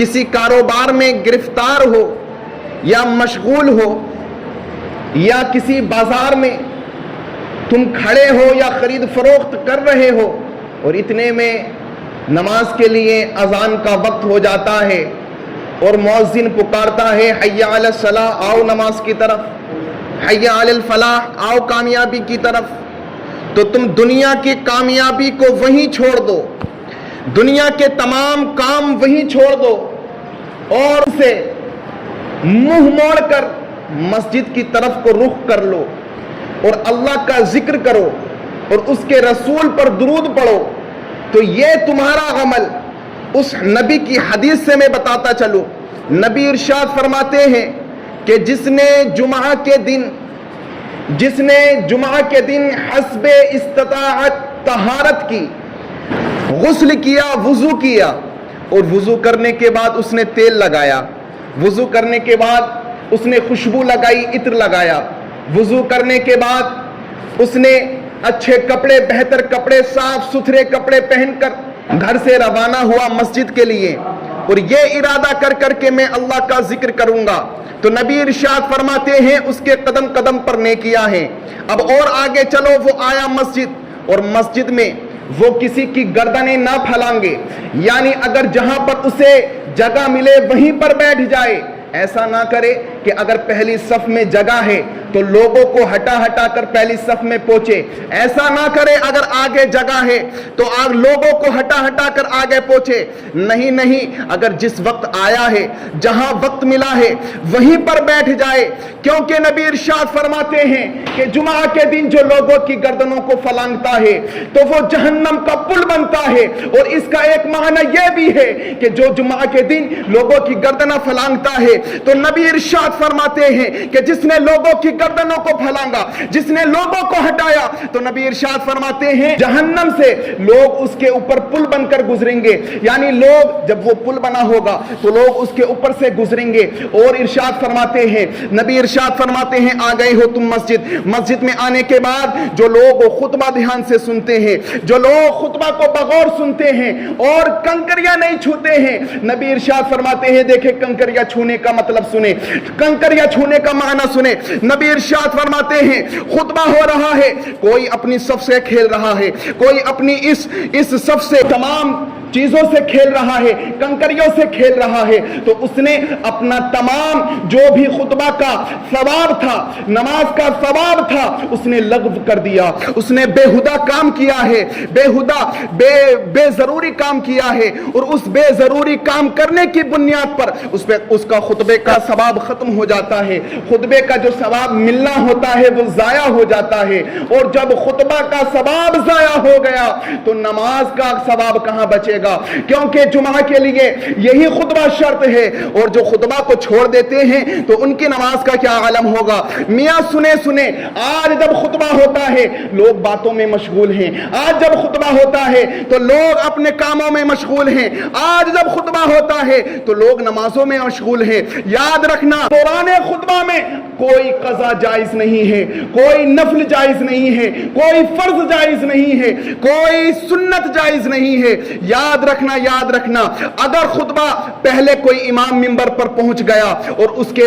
کسی کاروبار میں گرفتار ہو یا مشغول ہو یا کسی بازار میں تم کھڑے ہو یا خرید فروخت کر رہے ہو اور اتنے میں نماز کے لیے اذان کا وقت ہو جاتا ہے اور مؤذن پکارتا ہے حی علی الصلاۃ، آؤ نماز کی طرف، حی علی الفلاح، آؤ کامیابی کی طرف، تو تم دنیا کی کامیابی کو وہیں چھوڑ دو، دنیا کے تمام کام وہیں چھوڑ دو اور سے منہ موڑ کر مسجد کی طرف کو رخ کر لو اور اللہ کا ذکر کرو اور اس کے رسول پر درود پڑھو، تو یہ تمہارا عمل اس نبی کی حدیث سے میں بتاتا چلوں، نبی ارشاد فرماتے ہیں کہ جس نے جمعہ کے دن حسب استطاعت طہارت کی، غسل کیا، وضو کیا اور وضو کرنے کے بعد اس نے تیل لگایا، وضو کرنے کے بعد اس نے خوشبو لگائی، عطر لگایا، وضو کرنے کے بعد اس نے اچھے کپڑے، بہتر کپڑے، صاف ستھرے کپڑے پہن کر گھر سے روانہ ہوا مسجد کے لیے اور یہ ارادہ کر کے میں اللہ کا ذکر کروں گا، تو نبی ارشاد فرماتے ہیں اس کے قدم قدم پر نیکیاں ہیں۔ اب اور آگے چلو، وہ آیا مسجد اور مسجد میں وہ کسی کی گردنیں نہ پھلانگے، یعنی اگر جہاں پر اسے جگہ ملے وہیں پر بیٹھ جائے، ایسا نہ کرے کہ اگر پہلی صف میں جگہ ہے تو لوگوں کو ہٹا کر پہلی صف میں پہنچے، ایسا نہ کرے اگر آگے جگہ ہے تو لوگوں کو ہٹا کر آگے پہنچے، نہیں، اگر جس وقت آیا ہے، جہاں وقت ملا ہے وہیں پر بیٹھ جائے، کیونکہ نبی ارشاد فرماتے ہیں کہ جمعہ کے دن جو لوگوں کی گردنوں کو پھلانگتا ہے تو وہ جہنم کا پل بنتا ہے، اور اس کا ایک معنی یہ بھی ہے کہ جو جمعہ کے دن لوگوں کی گردنیں پھلانگتا ہے تو نبی ارشاد فرماتے ہیں کہ جس نے لوگوں کی گردنوں کو پھلانگا، جس نے لوگوں کو ہٹایا، تو نبی ارشاد فرماتے ہیں جہنم سے لوگ اس کے اوپر پل بن کر گزریں گے، یعنی لوگ جب وہ پل بنا ہوگا تو لوگ اس کے اوپر سے گزریں گے، اور ارشاد فرماتے ہیں، نبی ارشاد فرماتے ہیں آ گئے ہو تم مسجد میں آنے کے بعد جو لوگ خطبہ دھیان سے سنتے ہیں، جو لوگ خطبہ کو بغور سنتے ہیں اور کنکریاں نہیں چھوتے ہیں، نبی ارشاد فرماتے ہیں دیکھیں کنکریاں چھونے کا مطلب سنیں، کنکریاں چھونے کا معنی سنیں، نبی ارشاد فرماتے ہیں خطبہ ہو رہا ہے، کوئی اپنی صف سے کھیل رہا ہے، کوئی اپنی اس صف سے تمام چیزوں سے کھیل رہا ہے، کنکریوں سے کھیل رہا ہے، تو اس نے اپنا تمام جو بھی خطبہ کا ثواب تھا، نماز کا ثواب تھا، اس نے لغو کر دیا، اس نے بےہودہ کام کیا ہے، بے ضروری کام کیا ہے، اور اس بے ضروری کام کرنے کی بنیاد پر اس کا خطبے کا ثواب ختم ہو جاتا ہے، خطبے کا جو ثواب ملنا ہوتا ہے وہ ضائع ہو جاتا ہے، اور جب خطبہ کا ثواب ضائع ہو گیا تو نماز کا ثواب کہاں بچے گا؟ کیونکہ جمعہ کے لیے یہی خطبہ شرط ہے، اور جو خطبہ کو چھوڑ دیتے ہیں تو ان کی نماز کا کیا عالم ہوگا؟ میاں سنے آج جب خطبہ ہوتا ہے لوگ باتوں میں مشغول ہیں، آج جب خطبہ ہوتا ہے تو لوگ اپنے کاموں میں مشغول ہیں، آج جب خطبہ ہوتا ہے تو لوگ نمازوں میں مشغول ہیں۔ یاد رکھنا دوران خطبہ میں کوئی قضا جائز نہیں ہے، کوئی نفل جائز نہیں ہے، کوئی فرض جائز نہیں ہے، کوئی سنت جائز نہیں ہے۔ یاد رکھنا اگر خطبہ پہلے کوئی امام منبر پر پہنچ گیا اور اس کے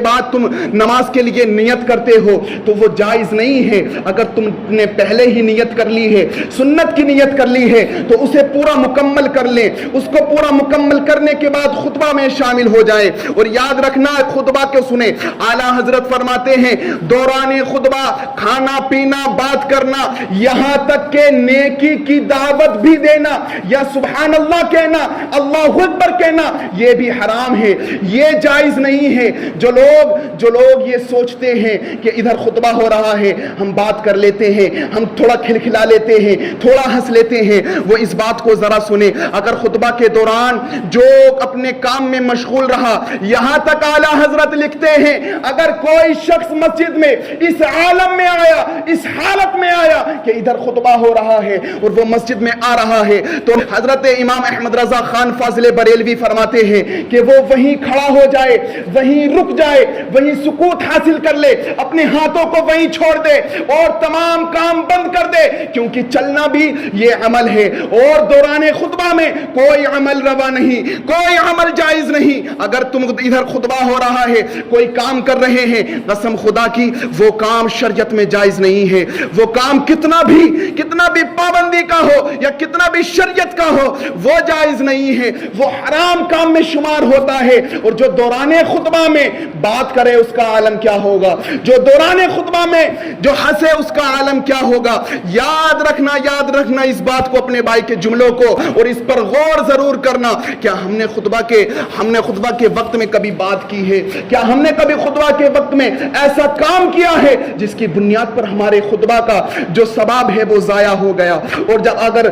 بعد تم نماز کے لیے نیت کرتے ہو تو وہ جائز نہیں ہے۔ اگر تم نے پہلے ہی نیت کر لی ہے، سنت کی نیت کر لی ہے، تو اسے پورا مکمل کر لیں، اس کو پورا مکمل کرنے کے بعد خطبہ میں شامل ہو جائے۔ اور یاد رکھنا خطبہ کو سنیں، اعلیٰ حضرت فرماتے ہیں دوران خطبہ کھانا پینا بات کرنا، یہاں تک کہ نیکی کی دعوت بھی دینا یا سبحان اللہ کہنا، اللہ اکبر کہنا، یہ بھی حرام ہے، یہ جائز نہیں ہے۔ جو لوگ یہ سوچتے ہیں کہ ادھر خطبہ ہو رہا ہے ہم بات کر لیتے ہیں، ہم تھوڑا کھلکھلا لیتے ہیں، تھوڑا ہنس لیتے ہیں، وہ اس بات کو ذرا سنیں۔ اگر خطبہ کے دوران جو اپنے کام میں مشغول رہا، یہاں تک اعلیٰ حضرت لکھتے ہیں اگر کوئی شخص مسجد میں اس عالم میں آیا، اس حالت میں آیا کہ ادھر خطبہ ہو رہا ہے اور وہ مسجد میں آ رہا ہے تو حضرت امام احمد رضا خان فاضل بریلوی فرماتے ہیں کہ وہ وہیں کھڑا ہو جائے، وہیں رک جائے، وہیں سکوت حاصل کر لے، اپنے ہاتھوں کو وہیں چھوڑ دے اور تمام کام بند کر دے، کیونکہ چلنا بھی یہ عمل ہے۔ اور دوران خطبہ میں کوئی عمل روا نہیں، کوئی عمل جائز نہیں۔ اگر تم ادھر خطبہ ہو رہا ہے، کوئی کام کر رہے ہیں، قسم خدا کی وہ کام شریعت میں جائز نہیں ہے۔ وہ کام کتنا بھی پابندی کا ہو یا کتنا بھی شریعت کا ہو، وہ جائز نہیں ہے، وہ حرام کام میں شمار ہوتا ہے۔ اور جو دوران خطبہ میں بات کرے اس کا عالم کیا ہوگا، جو دوران خطبہ میں جو ہنسے اس کا عالم کیا ہوگا۔ یاد رکھنا اس بات کو، اپنے بھائی کے جملوں کو، اور اس پر غور ضرور کرنا۔ کیا ہم نے خطبہ کے وقت میں کبھی بات کی ہے؟ کیا ہم نے کبھی خطبہ کے وقت میں ایسا کام کیا ہے جس کی بنیاد پر ہمارے خطبہ کا جو ثواب ہے وہ ضائع ہو گیا؟ اور جب اگر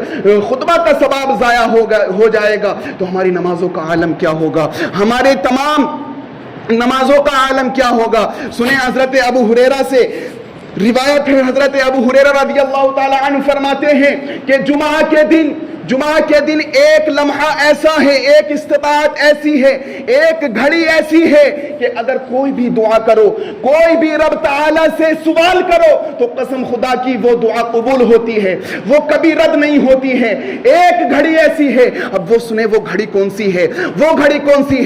خطبہ کا ثواب ضائع ہو جائے گا تو ہماری نمازوں کا عالم کیا ہوگا، ہمارے تمام نمازوں کا عالم کیا ہوگا؟ سنیں حضرت ابو ہریرہ سے روایت ہے، حضرت ابو ہریرہ رضی اللہ تعالی عنہ فرماتے ہیں کہ جمعہ کے دن ایک لمحہ ایسا ہے، ایک استطاعت ایسی ہے، ایک گھڑی ایسی ہے کہ اگر کوئی بھی دعا کرو، کوئی بھی رب تعالی سے سوال کرو تو قسم خدا کی وہ دعا قبول ہوتی ہے، وہ کبھی رد نہیں ہوتی ہے۔ ایک گھڑی ایسی ہے۔ اب وہ سنیں وہ گھڑی کون سی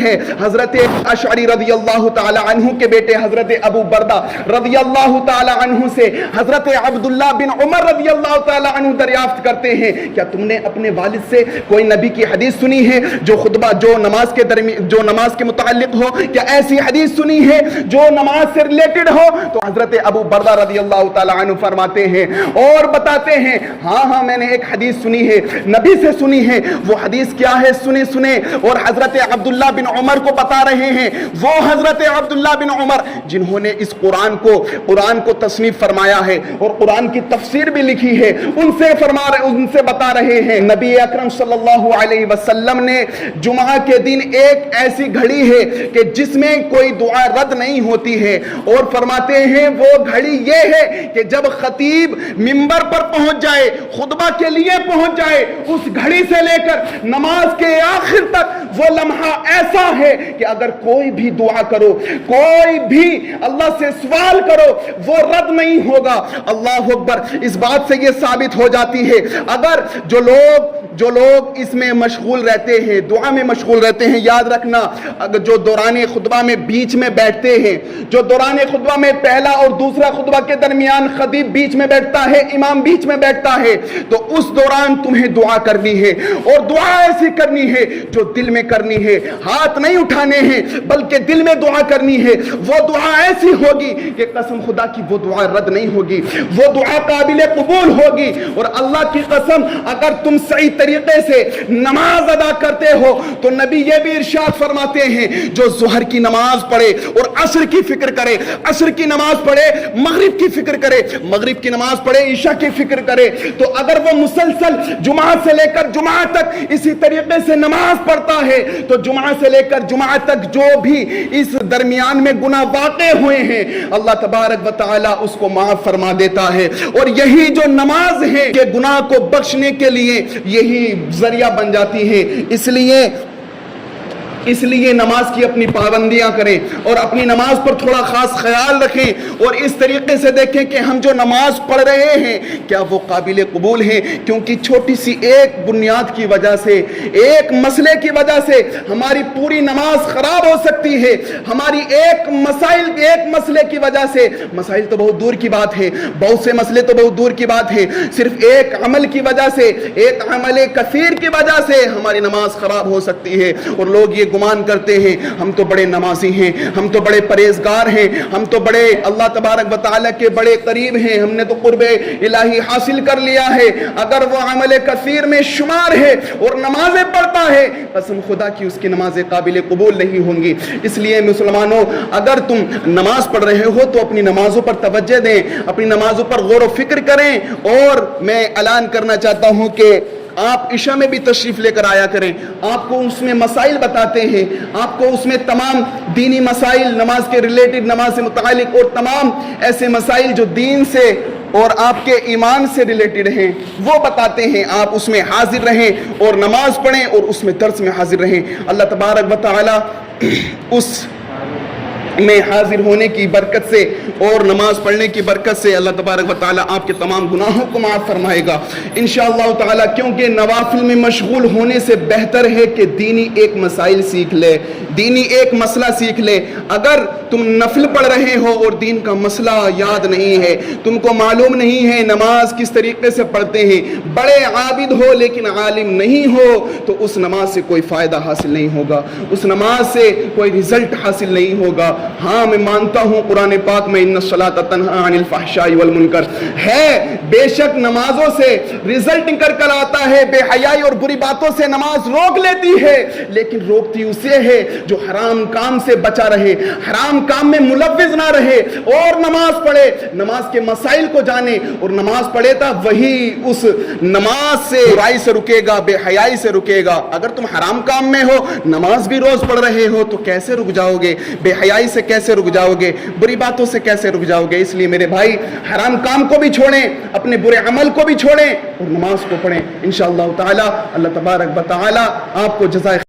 ہے؟ حضرت اشعری رضی اللہ تعالی عنہ کے بیٹے حضرت ابو بردہ رضی اللہ تعالی عنہ سے حضرت عبداللہ بن عمر رضی اللہ تعالی عنہ دریافت کرتے ہیں، کیا تم نے اپنے والد سے کوئی نبی کی حدیث سنی ہے جو نماز کے متعلق ہو؟ کیا ایسی حدیث سنی ہے جو نماز سے ریلیٹڈ ہو؟ تو حضرت ابو بردہ رضی اللہ تعالی عنہ فرماتے ہیں اور بتاتے ہیں، ہاں میں نے ایک حدیث سنی ہے، نبی سے سنی ہے۔ وہ حدیث کیا ہے؟ سنیں اور حضرت عبداللہ بن عمر کو بتا رہے ہیں، وہ حضرت عبداللہ بن عمر جنہوں نے اس قرآن کو تصنیف فرمایا ہے اور قرآن کی تفسیر بھی لکھی ہے، ان سے بتا رہے ہیں نبی اکرم صلی اللہ علیہ وسلم نے جمعہ کے دن ایک ایسی گھڑی ہے کہ جس میں کوئی دعا رد نہیں ہوتی ہے، اور فرماتے ہیں وہ گھڑی یہ ہے کہ جب خطیب منبر پر پہنچ جائے، خطبہ کے لیے پہنچ جائے، اس گھڑی سے لے کر نماز کے آخر تک وہ لمحہ ایسا ہے کہ اگر کوئی بھی دعا کرو، کوئی بھی اللہ سے سوال کرو، وہ رد نہیں ہوگا۔ اللہ اکبر۔ اس بات سے یہ ثابت ہو جاتی ہے اگر جو لوگ اس میں مشغول رہتے ہیں، دعا میں مشغول رہتے ہیں، یاد رکھنا اگر جو دوران خطبہ میں بیچ میں بیٹھتے ہیں، جو دوران خطبہ میں پہلا اور دوسرا خطبہ کے درمیان خطیب بیچ میں بیٹھتا ہے، امام بیچ میں بیٹھتا ہے، تو اس دوران تمہیں دعا کرنی ہے، اور دعا ایسی کرنی ہے جو دل میں کرنی ہے، ہاتھ نہیں اٹھانے ہیں بلکہ دل میں دعا کرنی ہے۔ وہ دعا ایسی ہوگی کہ قسم خدا کی وہ دعا رد نہیں ہوگی، وہ دعا قابل قبول ہوگی۔ اور اللہ کی قسم اگر تم صحیح طریقے سے نماز ادا کرتے ہو تو نبی یہ بھی ارشاد فرماتے ہیں جو ظہر کی نماز پڑھے اور عصر کی فکر کرے، عصر کی نماز پڑھے، مغرب کی فکر کرے، مغرب کی نماز پڑھے، عشاء کی فکر کرے، تو اگر وہ مسلسل جمعہ سے لے کر جمعہ تک اسی طریقے سے نماز پڑھتا ہے تو جمعہ سے لے کر جمعہ تک جو بھی اس درمیان میں گناہ واقع ہوئے ہیں اللہ تبارک و تعالی اس کو معاف فرما دیتا ہے۔ اور یہی جو نماز ہے کہ گناہ کو بخشنے کے لیے یہی ذریعہ بن جاتی ہے۔ اس لیے نماز کی اپنی پابندیاں کریں اور اپنی نماز پر تھوڑا خاص خیال رکھیں، اور اس طریقے سے دیکھیں کہ ہم جو نماز پڑھ رہے ہیں کیا وہ قابل قبول ہیں، کیونکہ چھوٹی سی ایک بنیاد کی وجہ سے، ایک مسئلے کی وجہ سے ہماری پوری نماز خراب ہو سکتی ہے۔ ہماری ایک مسئلے کی وجہ سے، مسائل تو بہت دور کی بات ہے، بہت سے مسئلے تو بہت دور کی بات ہے، صرف ایک عمل کی وجہ سے، ایک عمل کثیر کی وجہ سے ہماری نماز خراب ہو سکتی ہے۔ اور لوگ یہ گمان کرتے ہیں ہم تو بڑے نمازی ہیں، ہم تو بڑے پرہیزگار ہیں، ہم تو بڑے اللہ تبارک و تعالی کے بڑے قریب ہیں، ہم نے تو قرب الہی حاصل کر لیا ہے۔ اگر وہ عمل کثیر میں شمار ہے اور نمازیں پڑھتا ہے، قسم خدا کی اس کی نمازیں قابل قبول نہیں ہوں گی۔ اس لیے مسلمانوں اگر تم نماز پڑھ رہے ہو تو اپنی نمازوں پر توجہ دیں، اپنی نمازوں پر غور و فکر کریں۔ اور میں اعلان کرنا چاہتا ہوں کہ آپ عشاء میں بھی تشریف لے کر آیا کریں، آپ کو اس میں مسائل بتاتے ہیں، آپ کو اس میں تمام دینی مسائل، نماز کے ریلیٹڈ، نماز سے متعلق اور تمام ایسے مسائل جو دین سے اور آپ کے ایمان سے ریلیٹڈ ہیں وہ بتاتے ہیں، آپ اس میں حاضر رہیں اور نماز پڑھیں اور اس میں درس میں حاضر رہیں۔ اللہ تبارک و تعالی اس میں حاضر ہونے کی برکت سے اور نماز پڑھنے کی برکت سے اللہ تبارک و تعالیٰ آپ کے تمام گناہوں کو معاف فرمائے گا انشاءاللہ تعالیٰ، کیونکہ نوافل میں مشغول ہونے سے بہتر ہے کہ دینی ایک مسائل سیکھ لے، دینی ایک مسئلہ سیکھ لے۔ اگر تم نفل پڑھ رہے ہو اور دین کا مسئلہ یاد نہیں ہے، تم کو معلوم نہیں ہے نماز کس طریقے سے پڑھتے ہیں، بڑے عابد ہو لیکن عالم نہیں ہو، تو اس نماز سے کوئی فائدہ حاصل نہیں ہوگا، اس نماز سے کوئی رزلٹ حاصل نہیں ہوگا۔ ہاں میں مانتا ہوں قرآن پاک میں ان الصلاۃ تنہی عن الفحشاء والمنکر ہے، بے شک نمازوں سے رزلٹ نکل کر آتا ہے، بے حیائی اور بری باتوں سے نماز روک لیتی ہے، لیکن روکتی اسے ہے جو حرام کام سے بچا رہے، حرام کام میں ملوث نہ رہے اور نماز پڑھے، نماز کے مسائل کو جانے اور نماز پڑھے تا وہی اس نماز سے برائی سے رکے گا، بے حیائی سے رکے گا۔ اگر تم حرام کام میں ہو، نماز بھی روز پڑھ رہے ہو تو کیسے رک جاؤ گے؟ بے حیائی سے کیسے رک جاؤ گے؟ بری باتوں سے کیسے رک جاؤ گے؟ اس لیے میرے بھائی حرام کام کو بھی چھوڑیں، اپنے برے عمل کو بھی چھوڑیں اور نماز کو پڑھیں انشاءاللہ تعالی۔ اللہ تبارک و تعالی آپ کو جزائے